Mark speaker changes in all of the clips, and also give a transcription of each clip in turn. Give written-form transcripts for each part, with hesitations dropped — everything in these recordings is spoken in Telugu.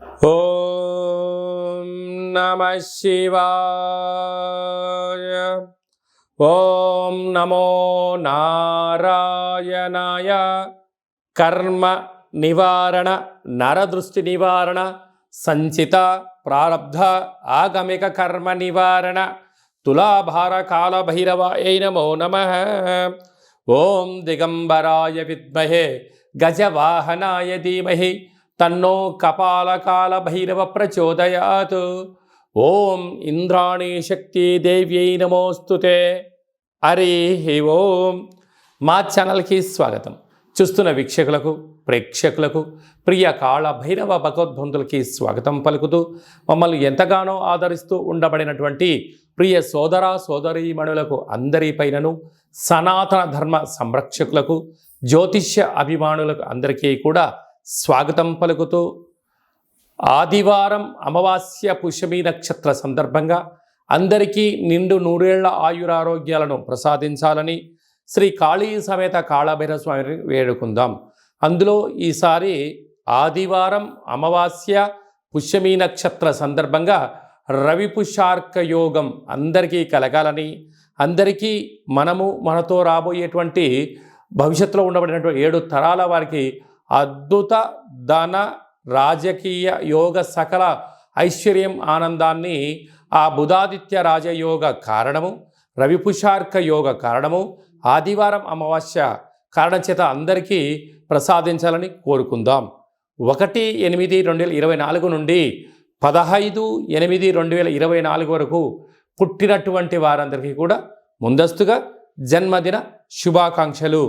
Speaker 1: ఓం నమః శివాయ. ఓం నమో నారాయణాయ. కర్మ నివారణ, నరదృష్టి నివారణ, సంచిత ప్రారబ్ధ ఆగమిక కర్మ నివారణ, తులాభార కాల భైరవాయ నమో నమః. ఓం దిగంబరాయ విద్మహే గజవాహనాయ ధీమహి తన్నో కపాలకాల భైరవ ప్రచోదయాత్. ఓం ఇంద్రాణీ శక్తి దేవ్యై నమోస్తుతే. హరి ఓం. మా ఛానల్కి స్వాగతం. చూస్తున్న వీక్షకులకు, ప్రేక్షకులకు, ప్రియ కాళ భైరవ భగవద్బంధులకి స్వాగతం పలుకుతూ, మమ్మల్ని ఎంతగానో ఆదరిస్తూ ఉండబడినటువంటి ప్రియ సోదర సోదరీమణులకు అందరిపైనను, సనాతన ధర్మ సంరక్షకులకు, జ్యోతిష్య అభిమానులకు అందరికీ కూడా స్వాగతం పలుకుతూ, ఆదివారం అమావాస్య పుష్యమి నక్షత్ర సందర్భంగా అందరికీ నిండు నూరేళ్ల ఆయురారోగ్యాలను ప్రసాదించాలని శ్రీ కాళీ సమేత కాళభైరవ స్వామిని వేడుకుందాం. అందులో ఈసారి ఆదివారం అమావాస్య పుష్యమి నక్షత్ర సందర్భంగా రవి పుష్యార్క యోగం అందరికీ కలగాలని, అందరికీ మనతో రాబోయేటువంటి భవిష్యత్తులో ఉండబడినటువంటి 7 తరాల వారికి అద్భుత ధన రాజకీయ యోగ సకల ఐశ్వర్యం ఆనందాన్ని ఆ బుధాదిత్య రాజయోగ కారణము, రవిపుషార్క యోగ కారణము, ఆదివారం అమావాస్య కారణం చేత అందరికీ ప్రసాదించాలని కోరుకుందాం. 1/8/2024 నుండి 15/8/2024 వరకు పుట్టినటువంటి వారందరికీ కూడా ముందస్తుగా జన్మదిన శుభాకాంక్షలు.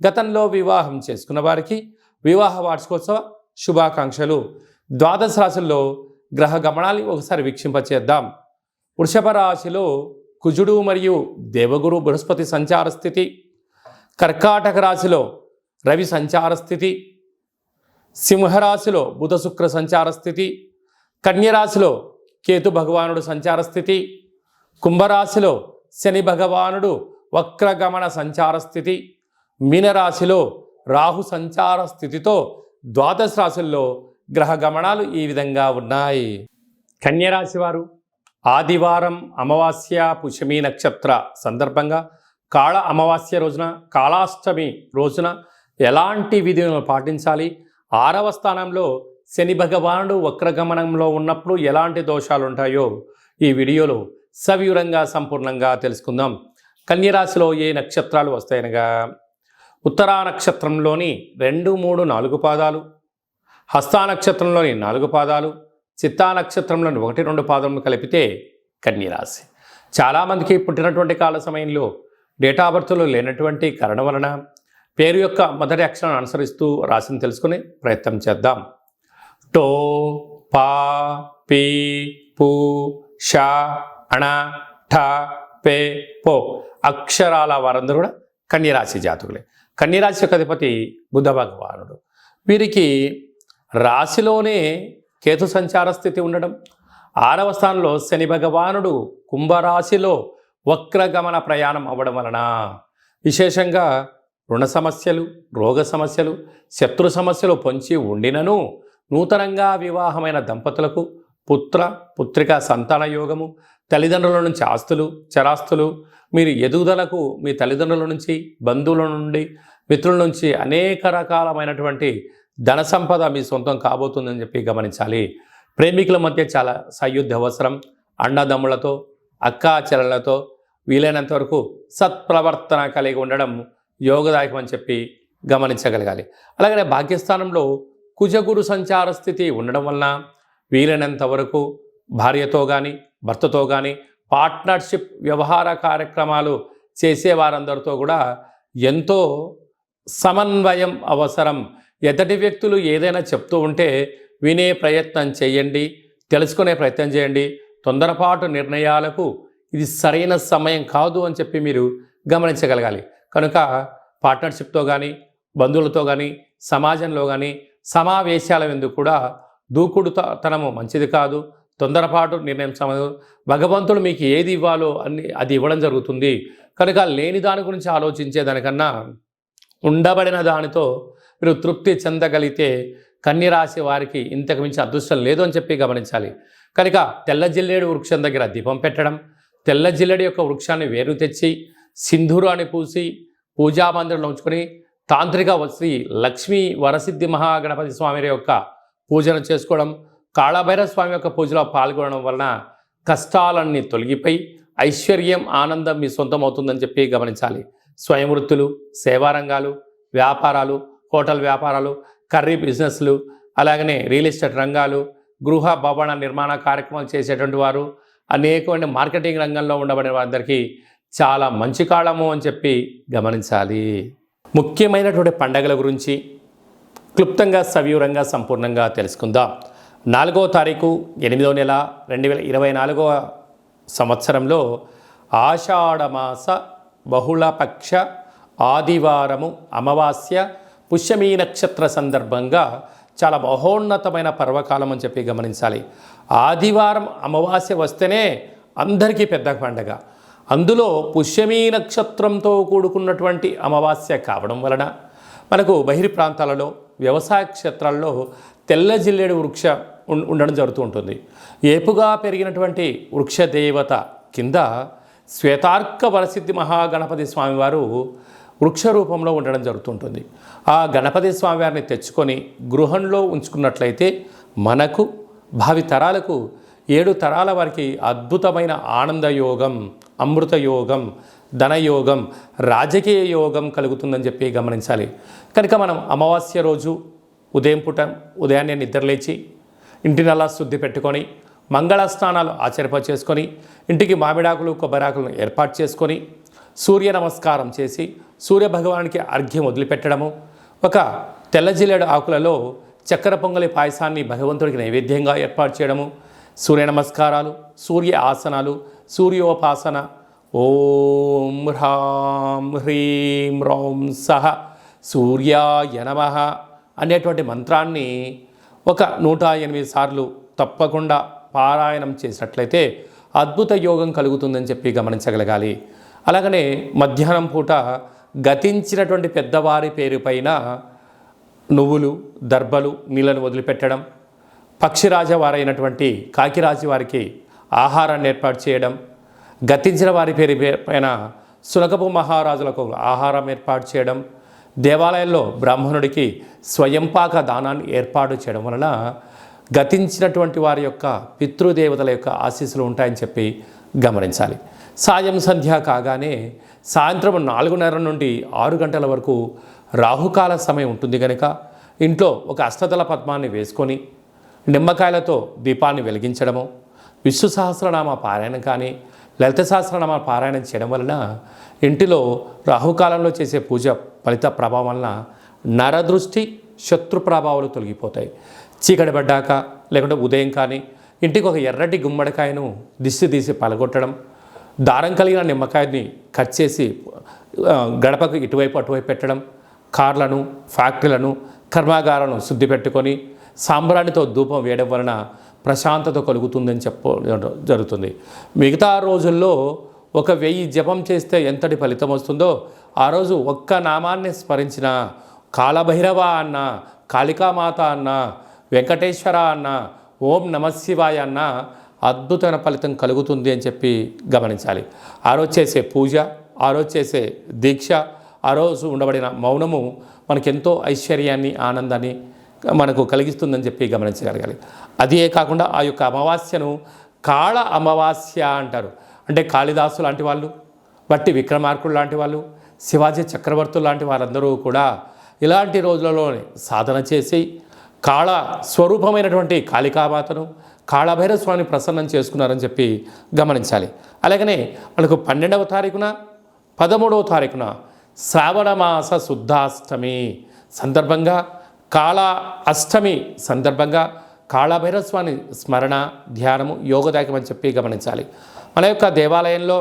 Speaker 1: గతంలో వివాహం చేసుకున్న వారికి వివాహ వార్షికోత్సవ శుభాకాంక్షలు. ద్వాదశ రాశుల్లో గ్రహ గమనాన్ని ఒకసారి వీక్షింపచేద్దాం. వృషభ రాశిలో కుజుడు మరియు దేవగురు బృహస్పతి సంచార స్థితి, కర్కాటక రాశిలో రవి సంచార స్థితి, సింహరాశిలో బుధ శుక్ర సంచార స్థితి, కన్యరాశిలో కేతు భగవానుడు సంచార స్థితి, కుంభరాశిలో శని భగవానుడు వక్రగమన సంచార స్థితి, మీనరాశిలో రాహు సంచార స్థితితో ద్వాదశ రాశుల్లో గ్రహ గమనాలు ఈ విధంగా ఉన్నాయి. కన్యరాశి వారు ఆదివారం అమావాస్య పుష్యమి నక్షత్ర సందర్భంగా కాళ అమావాస్య రోజున, కాళాష్టమి రోజున ఎలాంటి విధులను పాటించాలి, 6వ స్థానంలో శని భగవానుడు వక్రగమనంలో ఉన్నప్పుడు ఎలాంటి దోషాలు ఉంటాయో ఈ వీడియోలో సవివరంగా సంపూర్ణంగా తెలుసుకుందాం. కన్యరాశిలో ఏ నక్షత్రాలు వస్తాయనగా ఉత్తరా నక్షత్రంలోని 2, 3, 4 పాదాలు, హస్తా నక్షత్రంలోని 4 పాదాలు, చిత్తా నక్షత్రంలోని 1, 2 పాదములు కలిపితే కన్యరాశి. చాలామందికి పుట్టినటువంటి కాల సమయంలో డేటా బర్త్లో లేనటువంటి కారణం వలన పేరు యొక్క మొదటి అక్షరాన్ని అనుసరిస్తూ రాశిని తెలుసుకునే ప్రయత్నం చేద్దాం. టో, పా, పీ, పు, ష, అణ, ఠ, పే, పో అక్షరాల వారందరూ కూడా కన్యరాశి జాతకులే. కన్యరాశి యొక్క అధిపతి బుధ భగవానుడు. వీరికి రాశిలోనే కేతు సంచార స్థితి ఉండడం, 6వ స్థానంలో శని భగవానుడు కుంభరాశిలో వక్రగమన ప్రయాణం అవ్వడం వలన విశేషంగా రుణ సమస్యలు, రోగ సమస్యలు, శత్రు సమస్యలు పొంచి ఉండినను నూతనంగా వివాహమైన దంపతులకు పుత్ర పుత్రిక సంతాన యోగము, తల్లిదండ్రుల నుంచి ఆస్తులు చరాస్తులు, మీరు ఎదుగుదలకు మీ తల్లిదండ్రుల నుంచి, బంధువుల నుండి, మిత్రుల నుంచి అనేక రకాలమైనటువంటి ధన సంపద మీ సొంతం కాబోతుందని చెప్పి గమనించాలి. ప్రేమికుల మధ్య చాలా సయుద్ధ అవసరం. అన్నదమ్ములతో, అక్కా చెల్లెలతో వీలైనంత వరకు సత్ప్రవర్తన కలిగి ఉండడం యోగదాయకం అని చెప్పి గమనించగలగాలి. అలాగనే భాగ్యస్థానంలో కుజగురు సంచార స్థితి ఉండడం వలన వీలైనంత వరకు భార్యతో కానీ, భర్తతో కానీ పార్ట్నర్షిప్ వ్యవహార కార్యక్రమాలు చేసే వారందరితో కూడా ఎంతో సమన్వయం అవసరం. ఎదుటి వ్యక్తులు ఏదైనా చెప్తూ ఉంటే వినే ప్రయత్నం చేయండి, తెలుసుకునే ప్రయత్నం చేయండి. తొందరపాటు నిర్ణయాలకు ఇది సరైన సమయం కాదు అని చెప్పి మీరు గమనించగలగాలి. కనుక పార్ట్నర్షిప్తో కానీ, బంధువులతో కానీ, సమాజంలో కానీ సమావేశాల ఎందుకు కూడా దూకుడుతనము మంచిది కాదు. తొందరపాటు నిర్ణయం సమయం. భగవంతుడు మీకు ఏది ఇవ్వాలో అది ఇవ్వడం జరుగుతుంది. కనుక లేని దాని గురించి ఆలోచించే దానికన్నా ఉండబడిన దానితో మీరు తృప్తి చెందగలిగితే కన్యరాశి వారికి ఇంతకు మించి అదృష్టం లేదు అని చెప్పి గమనించాలి. కనుక తెల్ల జిల్లేడు వృక్షం దగ్గర దీపం పెట్టడం, తెల్ల జిల్లేడు యొక్క వృక్షాన్ని వేరు తెచ్చి సింధూరాన్ని పూసి పూజా మందిరంలో ఉంచుకొని తాంత్రిక శ్రీ లక్ష్మీ వరసిద్ధి మహాగణపతి స్వామి యొక్క పూజను చేసుకోవడం, కాళభైరవ స్వామి యొక్క పూజలో పాల్గొనడం వలన కష్టాలన్నీ తొలగిపోయి ఐశ్వర్యం ఆనందం మీ సొంతం అవుతుందని చెప్పి గమనించాలి. స్వయం వృత్తులు, సేవా రంగాలు, వ్యాపారాలు, హోటల్ వ్యాపారాలు, కర్రీ బిజినెస్లు, అలాగనే రియల్ ఎస్టేట్ రంగాలు, గృహ భవన నిర్మాణ కార్యక్రమాలు చేసేటువంటి వారు, అనేకమైన మార్కెటింగ్ రంగంలో ఉండబడిన వారందరికీ చాలా మంచి కాలము అని చెప్పి గమనించాలి. ముఖ్యమైనటువంటి పండగల గురించి క్లుప్తంగా సవివరంగా సంపూర్ణంగా తెలుసుకుందాం. 4వ తారీఖు 8వ నెల 2024 సంవత్సరంలో ఆషాఢమాస బహుళపక్ష ఆదివారము అమావాస్య పుష్యమీ నక్షత్ర సందర్భంగా చాలా మహోన్నతమైన పర్వకాలం అని చెప్పి గమనించాలి. ఆదివారం అమావాస్య వస్తేనే అందరికీ పెద్ద పండగ. అందులో పుష్యమీ నక్షత్రంతో కూడుకున్నటువంటి అమావాస్య కావడం వలన మనకు బహిర్ ప్రాంతాలలో వ్యవసాయ క్షేత్రాల్లో తెల్ల జిల్లేడు వృక్ష ఉండడం జరుగుతూ ఉంటుంది. ఏపుగా పెరిగినటువంటి వృక్ష దేవత కింద శ్వేతార్క వరసిద్ధి మహాగణపతి స్వామివారు వృక్ష రూపంలో ఉండడం జరుగుతుంటుంది. ఆ గణపతి స్వామివారిని తెచ్చుకొని గృహంలో ఉంచుకున్నట్లయితే మనకు భావి తరాలకు 7 తరాల వారికి అద్భుతమైన ఆనందయోగం, అమృత యోగం, ధనయోగం, రాజకీయ యోగం కలుగుతుందని చెప్పి గమనించాలి. కనుక మనం అమావాస్య రోజు ఉదయాన్నే నిద్రలేచి ఇంటిని అలా శుద్ధి పెట్టుకొని మంగళ స్నానాలు చేసుకొని ఇంటికి మామిడాకులు కొబ్బరాకులను ఏర్పాటు చేసుకొని సూర్య నమస్కారం చేసి సూర్య భగవానికి అర్ఘ్యం వదిలిపెట్టడము, ఒక తెల్ల జిల్లేడు ఆకులలో చక్కెర పొంగలి పాయసాన్ని భగవంతుడికి నైవేద్యంగా ఏర్పాటు చేయడము, సూర్య నమస్కారాలు, సూర్య ఆసనాలు, సూర్యోపాసన, ఓం హ్రాం హ్రీం రౌం సహ సూర్యాయ నమః అనేటువంటి మంత్రాన్ని ఒక 108 సార్లు తప్పకుండా పారాయణం చేసినట్లయితే అద్భుత యోగం కలుగుతుందని చెప్పి గమనించగలగాలి. అలాగనే మధ్యాహ్నం పూట గతించినటువంటి పెద్దవారి పేరు పైన నువ్వులు, దర్భలు, నీళ్ళను వదిలిపెట్టడం, పక్షిరాజ వారైనటువంటి కాకిరాజు వారికి ఆహారాన్ని ఏర్పాటు చేయడం, గతించిన వారి పేరు పైన సునకపు మహారాజులకు ఆహారం ఏర్పాటు చేయడం, దేవాలయంలో బ్రాహ్మణుడికి స్వయంపాక దానాన్ని ఏర్పాటు చేయడం వలన గతించినటువంటి వారి యొక్క పితృదేవతల యొక్క ఆశీస్సులు ఉంటాయని చెప్పి గమనించాలి. సాయం సంధ్య కాగానే సాయంత్రం 4:30 నుండి 6 గంటల వరకు రాహుకాల సమయం ఉంటుంది కనుక ఇంట్లో ఒక అష్టదళ పద్మాన్ని వేసుకొని నిమ్మకాయలతో దీపాన్ని వెలిగించడము, విష్ణు సహస్రనామ పారాయణం కానీ లలిత సహస్రనామ పారాయణం చేయడం వలన ఇంటిలో రాహుకాలంలో చేసే పూజ ఫలిత ప్రభావం వలన నరదృష్టి, శత్రు ప్రభావాలు తొలగిపోతాయి. చీకటి పడ్డాక లేకుంటే ఉదయం కానీ ఇంటికి ఒక ఎర్రటి గుమ్మడికాయను దిష్టి తీసి పలగొట్టడం, దారం కలిగిన నిమ్మకాయని కట్ చేసి గడపకు ఇటువైపు అటువైపు పెట్టడం, కార్లను, ఫ్యాక్టరీలను, కర్మాగారాలను శుద్ధి పెట్టుకొని సాంబ్రాణితో ధూపం వేయడం వలన ప్రశాంతత కలుగుతుందని జరుగుతుంది. మిగతా రోజుల్లో 1000 జపం చేస్తే ఎంతటి ఫలితం వస్తుందో ఆ రోజు ఒక్క నామాన్ని స్మరించిన కాలభైరవ అన్న, కాళికామాత అన్న, వెంకటేశ్వర అన్న, ఓం నమశివాయ అన్న అద్భుతమైన ఫలితం కలుగుతుంది అని చెప్పి గమనించాలి. ఆ రోజు చేసే పూజ, ఆ రోజు చేసే దీక్ష, ఆ రోజు ఉండబడిన మౌనము మనకెంతో ఐశ్వర్యాన్ని, ఆనందాన్ని మనకు కలిగిస్తుందని చెప్పి గమనించగలగాలి. అదే కాకుండా ఆ యొక్క అమావాస్యను కాళ అమావాస్య అంటారు. అంటే కాళిదాసు లాంటి వాళ్ళు, బట్టి విక్రమార్కుడు లాంటి వాళ్ళు, శివాజీ చక్రవర్తులు లాంటి వారందరూ కూడా ఇలాంటి రోజులలోనే సాధన చేసి కాళ స్వరూపమైనటువంటి కాళికామాతను, కాళభైరవ స్వామిని ప్రసన్నం చేసుకున్నారని చెప్పి గమనించాలి. అలాగనే మనకు 12వ తారీఖున 13వ తారీఖున శ్రావణమాస శుద్ధాష్టమి సందర్భంగా, కాళ అష్టమి సందర్భంగా కాళభైరవ స్వామి స్మరణ, ధ్యానము యోగదాయకం అని చెప్పి గమనించాలి. మన యొక్క దేవాలయంలో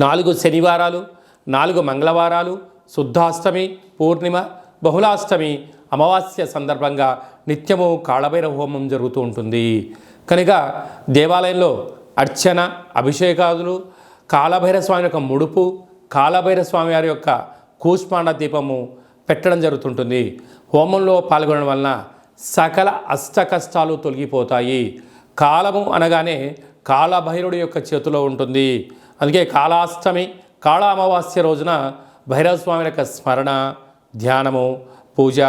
Speaker 1: 4 శనివారాలు, 4 మంగళవారాలు, శుద్ధాష్టమి, పూర్ణిమ, బహుళాష్టమి, అమావాస్య సందర్భంగా నిత్యము కాళభైరవ హోమం జరుగుతూ ఉంటుంది. కనుక దేవాలయంలో అర్చన, అభిషేకాదులు, కాళభైరవ స్వామి యొక్క ముడుపు, కాళభైరవ స్వామి వారి యొక్క కూష్మాండ దీపము పెట్టడం జరుగుతుంటుంది. హోమంలో పాల్గొనడం వలన సకల అష్ట కష్టాలు తొలగిపోతాయి. కాలము అనగానే కాళభైరుడి యొక్క చేతిలో ఉంటుంది. అందుకే కాళాష్టమి, కాళ అమావాస్య రోజున భైరవస్వామి యొక్క స్మరణ, ధ్యానము, పూజ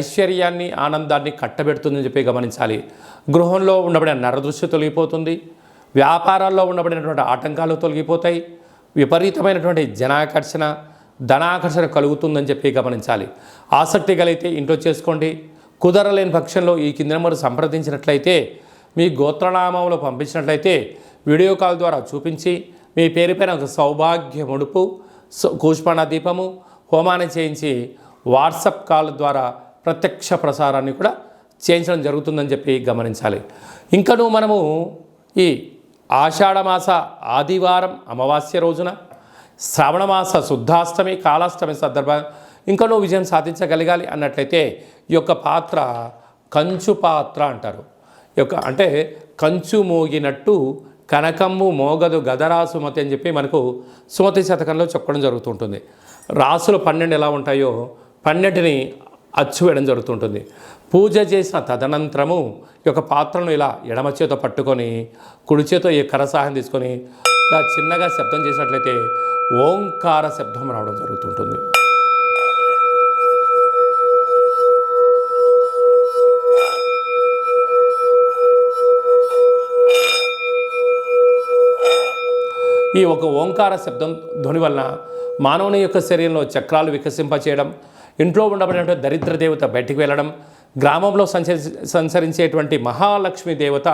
Speaker 1: ఐశ్వర్యాన్ని, ఆనందాన్ని కట్టబెడుతుందని చెప్పి గమనించాలి. గృహంలో ఉండబడిన నరదృష్టి తొలగిపోతుంది. వ్యాపారాల్లో ఉండబడినటువంటి ఆటంకాలు తొలగిపోతాయి. విపరీతమైనటువంటి జనాకర్షణ, ధనాకర్షణ కలుగుతుందని చెప్పి గమనించాలి. ఆసక్తి కలిగితే ఇంట్లో చేసుకోండి. కుదరలేని పక్షంలో ఈ కింద నెంబర్ సంప్రదించినట్లయితే, మీ గోత్రనామంలో పంపించినట్లయితే వీడియో కాల్ ద్వారా చూపించి మీ పేరుపైన ఒక సౌభాగ్య ముడుపు, కూష్మాణ దీపము, హోమాన్ని చేయించి వాట్సాప్ కాల్ ద్వారా ప్రత్యక్ష ప్రసారాన్ని కూడా చేయించడం జరుగుతుందని చెప్పి గమనించాలి. ఇంకనూ మనము ఈ ఆషాఢమాస ఆదివారం అమావాస్య రోజున, శ్రావణమాస శుద్ధాష్టమి, కాళాష్టమి సందర్భంగా ఇంకనూ విజయం సాధించగలగాలి అన్నట్లయితే ఈ యొక్క పాత్ర కంచు పాత్ర అంటారు. ఈ యొక్క అంటే కంచు మోగినట్టు కనకమ్ము మోగదు గదరా సుమతి అని చెప్పి మనకు సుమతి శతకంలో చెప్పడం జరుగుతుంటుంది. రాసులు 12 ఎలా ఉంటాయో 12ని అచ్చు వేయడం జరుగుతుంటుంది. పూజ చేసిన తదనంతరము ఈ యొక్క పాత్రను ఇలా ఎడమ చేతో పట్టుకొని కుడి చేతో ఈ కరసాహం తీసుకొని ఇలా చిన్నగా శబ్దం చేసినట్లయితే ఓంకార శబ్దం రావడం జరుగుతుంటుంది. ఈ ఒక ఓంకార శబ్దం ధ్వని వలన మానవుని యొక్క శరీరంలో చక్రాలు వికసింపచేయడం, ఇంట్లో ఉండబడినటువంటి దరిద్ర దేవత బయటికి వెళ్ళడం, గ్రామంలో సంచరించేటువంటి మహాలక్ష్మి దేవత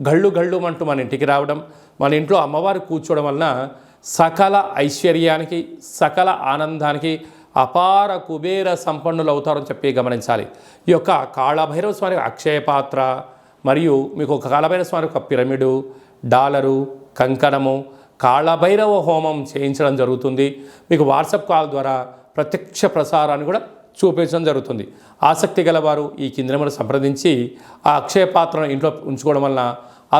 Speaker 1: గళ్ళు గళ్ళు అంటూ మన ఇంటికి రావడం, మన ఇంట్లో అమ్మవారు కూర్చోవడం వలన సకల ఐశ్వర్యానికి, సకల ఆనందానికి అపార కుబేర సంపన్నులు అవుతారని చెప్పి గమనించాలి. ఈ యొక్క కాళభైరవ స్వామి అక్షయ పాత్ర మరియు మీకు ఒక కాళభైరవ స్వామి ఒక పిరమిడు, డాలరు, కంకణము, కాళభైరవ హోమం చేయించడం జరుగుతుంది. మీకు వాట్సాప్ కాల్ ద్వారా ప్రత్యక్ష ప్రసారాన్ని కూడా చూపించడం జరుగుతుంది. ఆసక్తి గలవారు ఈ కింది నెంబర్ సంప్రదించి ఆ అక్షయ పాత్రను ఇంట్లో ఉంచుకోవడం వలన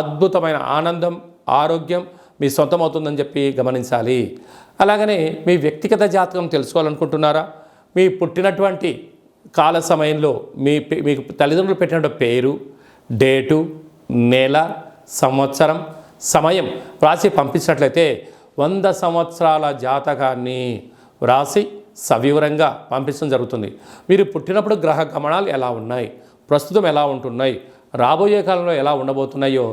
Speaker 1: అద్భుతమైన ఆనందం, ఆరోగ్యం మీ సొంతమవుతుందని చెప్పి గమనించాలి. అలాగనే మీ వ్యక్తిగత జాతకం తెలుసుకోవాలనుకుంటున్నారా? మీ పుట్టినటువంటి కాల సమయంలో మీకు తల్లిదండ్రులు పెట్టినటువంటి పేరు, డేటు, నెల, సంవత్సరం, సమయం వ్రాసి పంపించినట్లయితే 100 సంవత్సరాల జాతకాన్ని వ్రాసి సవివరంగా పంపించడం జరుగుతుంది. మీరు పుట్టినప్పుడు గ్రహ గమనాలు ఎలా ఉన్నాయి, ప్రస్తుతం ఎలా ఉంటున్నాయి, రాబోయే కాలంలో ఎలా ఉండబోతున్నాయో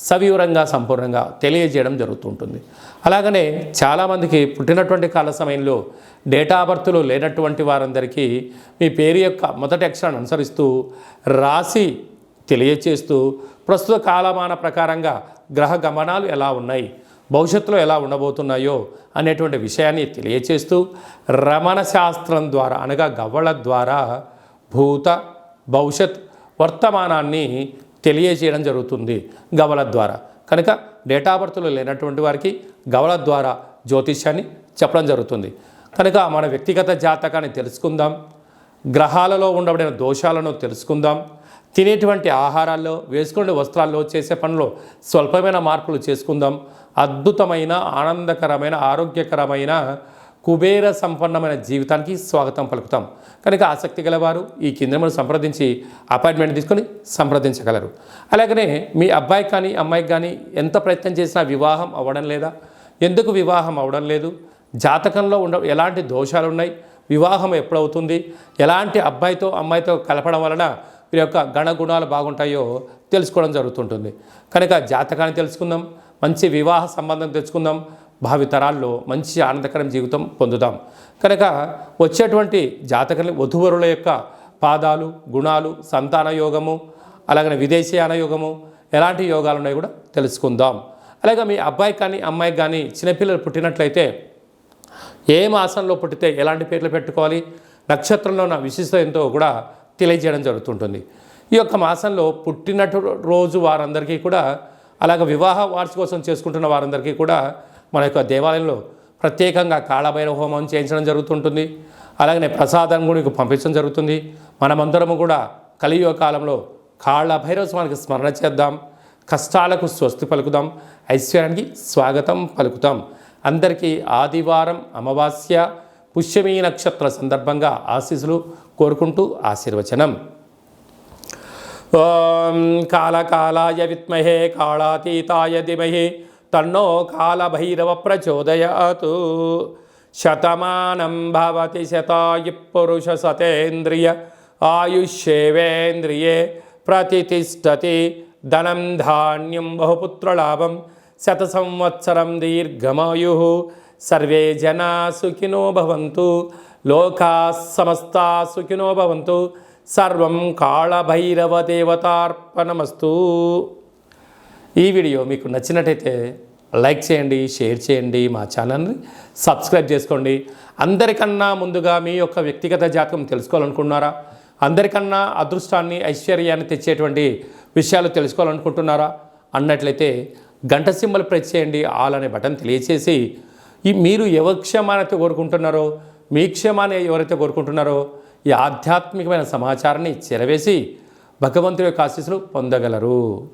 Speaker 1: సవివరంగా సంపూర్ణంగా తెలియజేయడం జరుగుతుంటుంది. అలాగనే చాలామందికి పుట్టినటువంటి కాల సమయంలో డేటా బర్త్లు లేనటువంటి వారందరికీ మీ పేరు యొక్క మొదటి అక్షరాన్ని అనుసరిస్తూ రాసి తెలియచేస్తూ ప్రస్తుత కాలమాన ప్రకారంగా గ్రహ గమనాలు ఎలా ఉన్నాయి, భవిష్యత్తులో ఎలా ఉండబోతున్నాయో అనేటువంటి విషయాన్ని తెలియచేస్తూ రమణ శాస్త్రం ద్వారా అనగా గవ్వల ద్వారా భూత, భవిష్యత్, వర్తమానాన్ని తెలియజేయడం జరుగుతుంది గవ్వల ద్వారా. కనుక డేటా బర్త్లు లేనటువంటి వారికి గవ్వల ద్వారా జ్యోతిష్యాన్ని చెప్పడం జరుగుతుంది. కనుక మన వ్యక్తిగత జాతకాన్ని తెలుసుకుందాం, గ్రహాలలో ఉండబడిన దోషాలను తెలుసుకుందాం, తినేటువంటి ఆహారాల్లో, వేసుకునే వస్త్రాల్లో, చేసే పనుల్లో స్వల్పమైన మార్పులు చేసుకుందాం. అద్భుతమైన, ఆనందకరమైన, ఆరోగ్యకరమైన, కుబేర సంపన్నమైన జీవితానికి స్వాగతం పలుకుతాం. కనుక ఆసక్తి గలవారు ఈ కింద సంప్రదించి అపాయింట్మెంట్ తీసుకొని సంప్రదించగలరు. అలాగనే మీ అబ్బాయి కానీ అమ్మాయికి కానీ ఎంత ప్రయత్నం చేసినా వివాహం అవ్వడం లేదా? ఎందుకు వివాహం అవ్వడం లేదు? జాతకంలో ఎలాంటి దోషాలు ఉన్నాయి? వివాహం ఎప్పుడవుతుంది? ఎలాంటి అబ్బాయితో అమ్మాయితో కలపడం వలన వీరి యొక్క గణగుణాలు బాగుంటాయో తెలుసుకోవడం జరుగుతుంటుంది. కనుక జాతకాన్ని తెలుసుకుందాం, మంచి వివాహ సంబంధం తెచ్చుకుందాం, భావితరాల్లో మంచి ఆనందకరం జీవితం పొందుదాం. కనుక వచ్చేటువంటి జాతకాన్ని వధువరుల యొక్క పాదాలు, గుణాలు, సంతాన యోగము, అలాగనే విదేశీయాన యోగము, ఎలాంటి యోగాలు ఉన్నాయో కూడా తెలుసుకుందాం. అలాగే మీ అబ్బాయి కానీ అమ్మాయికి కానీ చిన్నపిల్లలు పుట్టినట్లయితే ఏ మాసంలో పుట్టితే ఎలాంటి పేర్లు పెట్టుకోవాలి, నక్షత్రంలో ఉన్న విశిష్టత ఎంతో కూడా తెలియజేయడం జరుగుతుంటుంది. ఈ యొక్క మాసంలో పుట్టినట్టు రోజు వారందరికీ కూడా, అలాగే వివాహ వార్షికోత్సవం చేసుకుంటున్న వారందరికీ కూడా మన యొక్క దేవాలయంలో ప్రత్యేకంగా కాళభైరవ హోమం చేయించడం జరుగుతుంటుంది. అలాగనే ప్రసాదం కూడా పంపించడం జరుగుతుంది. మనమందరము కూడా కలియుగ కాలంలో కాళభైరవ స్వామికి స్మరణ చేద్దాం, కష్టాలకు స్వస్తి పలుకుదాం, ఐశ్వర్యానికి స్వాగతం పలుకుతాం. అందరికీ ఆదివారం అమావాస్య పుష్యమీ నక్షత్ర సందర్భంగా ఆశీస్సులు కోరుకుంటూ ఆశీర్వచనం. ఓం కాళకాళాయ విద్మహే కాళాతీతాయ ధీమహి తన్నో కాళభైరవ ప్రచోదయాతు. శతమానం భవతి శతాయు పురుష సతేంద్రియ ఆయుష్యేవేంద్రియే ప్రతిష్టతి. ధనం ధాన్యం బహుపుత్రలాభం శత సంవత్సరం దీర్ఘమాయు. సర్వే జనా సుఖినో భవంతు. లోకా సమస్తా సుఖినో భవంతు. సర్వం కాళభైరవ దేవతార్పణమస్తు. ఈ వీడియో మీకు నచ్చినట్టయితే లైక్ చేయండి, షేర్ చేయండి, మా ఛానల్ని సబ్స్క్రైబ్ చేసుకోండి. అందరికన్నా ముందుగా మీ యొక్క వ్యక్తిగత జాతకం తెలుసుకోవాలనుకుంటున్నారా? అందరికన్నా అదృష్టాన్ని, ఐశ్వర్యాన్ని తెచ్చేటువంటి విషయాలు తెలుసుకోవాలనుకుంటున్నారా అన్నట్లయితే గంట సింబల్ ప్రెస్ చేయండి. ఆల్ అనే బటన్ తెలియచేసి మీరు ఎవరి క్షేమాన్ని కోరుకుంటున్నారో, మీ క్షేమాన్ని ఎవరైతే కోరుకుంటున్నారో ఈ ఆధ్యాత్మికమైన సమాచారాన్ని చేరవేసి భగవంతుడి యొక్క ఆశీస్సులు పొందగలరు.